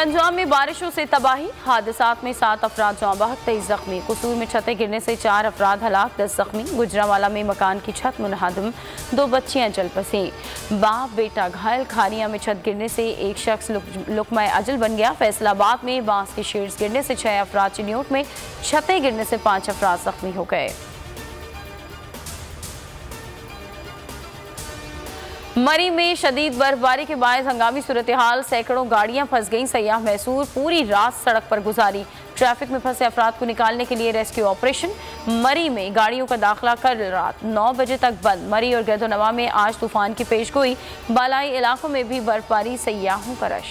पंजाब में बारिशों से तबाही, हादसात में 7 अफराद जाँ बहक, 23 जख्मी। कसूर में छतें गिरने से 4 अफराद हलाक, 10 जख्मी। गुजरावाला में मकान की छत मुनहदम, 2 बच्चियां जल बसी। बाप बेटा घायल, खारिया में छत गिरने से एक शख्स लुकमा अजल बन गया। फैसलाबाद में बांस के शेड्स गिरने से 6 अफराद, चिन्योट में छतें गिरने से 5 अफराद जख्मी हो गए। मरी में शदीद बर्फबारी के बायस हंगामी सूरत हाल, सैकड़ों गाड़ियां फंस गईं। सयाह मैसूर पूरी रात सड़क पर गुजारी। ट्रैफिक में फंसे अफराद को निकालने के लिए रेस्क्यू ऑपरेशन। मरी में गाड़ियों का दाखिला कल रात 9 बजे तक बंद। मरी और गैदोनवा में आज तूफान की पेशगोई, बालाई इलाकों में भी बर्फबारी, सयाहों का रश।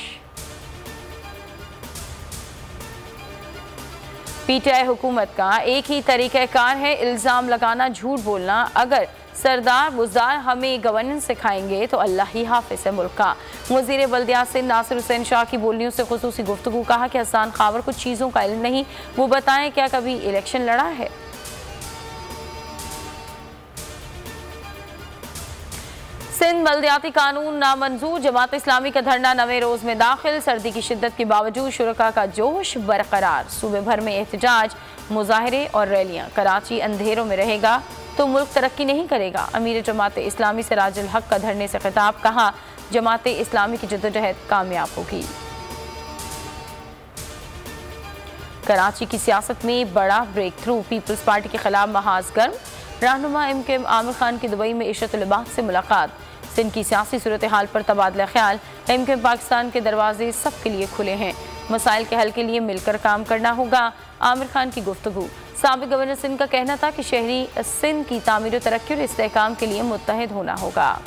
पीटीआई हुकूमत का एक ही तरीक़ाकार है, इल्ज़ाम लगाना, झूठ बोलना। अगर सरदार बुज़दार हमें गवर्नेंस सिखाएंगे तो अल्लाह ही हाफिज़ है मुल्क का। वज़ीर बल्दियात से नासिर हुसैन शाह की बोलियों से खुसूसी गुफ्तगू। कहा कि हसन खावर को चीज़ों का इल्म नहीं, वो बताएं क्या कभी इलेक्शन लड़ा है। सिंध बल्दियाती कानून नामंजूर, जमात इस्लामी का धरना 9वें रोज में दाखिल। सर्दी की शिद्दत के बावजूद शुरका का जोश बरकरार। सूबे भर में एहतजाज, मुजाहरे और रैलियां। कराची अंधेरों में रहेगा तो मुल्क तरक्की नहीं करेगा। अमीर जमात इस्लामी सिराजुल हक का धरने से खिताब। कहा जमात इस्लामी की जद्दोजहद कामयाब होगी। कराची की सियासत में बड़ा ब्रेक थ्रू, पीपल्स पार्टी के खिलाफ महाज गर्म। रहनुमा MKM आमिर खान की दुबई में इशरतुल बाग से मुलाकात। सिंध की सियासी सूरत हाल पर तबादला ख्याल। MKM पाकिस्तान के दरवाजे सबके लिए खुले हैं, मसाइल के हल के लिए मिलकर काम करना होगा। आमिर खान की गुफ्तगू। साबिक गवर्नर सिंध का कहना था कि शहरी सिंध की तामीर, तरक्की और इस्तेहकाम के लिए मुत्तहिद होना होगा।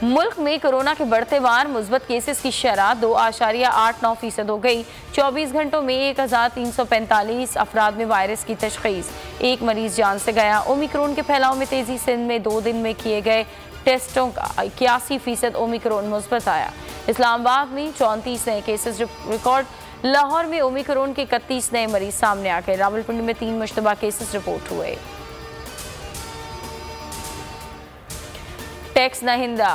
मुल्क में कोरोना के बढ़ते वार, मुस्बत केसेस की शरह 2.89% हो गई। 24 घंटों में 1345 अफराद में वायरस की तशखीस। एक मरीज जान से गया। ओमिक्रॉन के फैलाव में तेजी। सिंध में 2 दिन में किए गए टेस्टों का 81% ओमिक्रॉन मुस्बत आया। इस्लामाबाद में 34 नए केसेस रिकॉर्ड। लाहौर में ओमिक्रॉन के 31 नए मरीज सामने आ गए। रावलपिंडी में 3 मुश्तबा केसेस रिपोर्ट हुए। टैक्स दहिंदा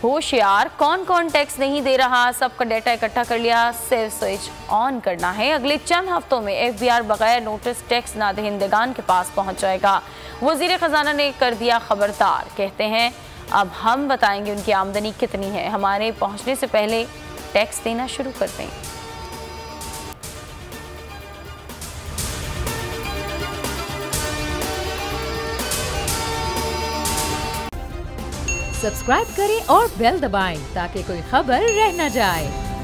होशियार, कौन कौन टैक्स नहीं दे रहा, सबका डेटा इकट्ठा कर लिया, सेव स्विच ऑन करना है। अगले चंद हफ्तों में FBR बगैर नोटिस टैक्स ना दहिंदगान के पास पहुंच जाएगा। वजीर खजाना ने कर दिया खबरदार। कहते हैं अब हम बताएंगे उनकी आमदनी कितनी है, हमारे पहुंचने से पहले टैक्स देना शुरू कर दें। सब्सक्राइब करें और बेल दबाएं ताकि कोई खबर रह न जाए।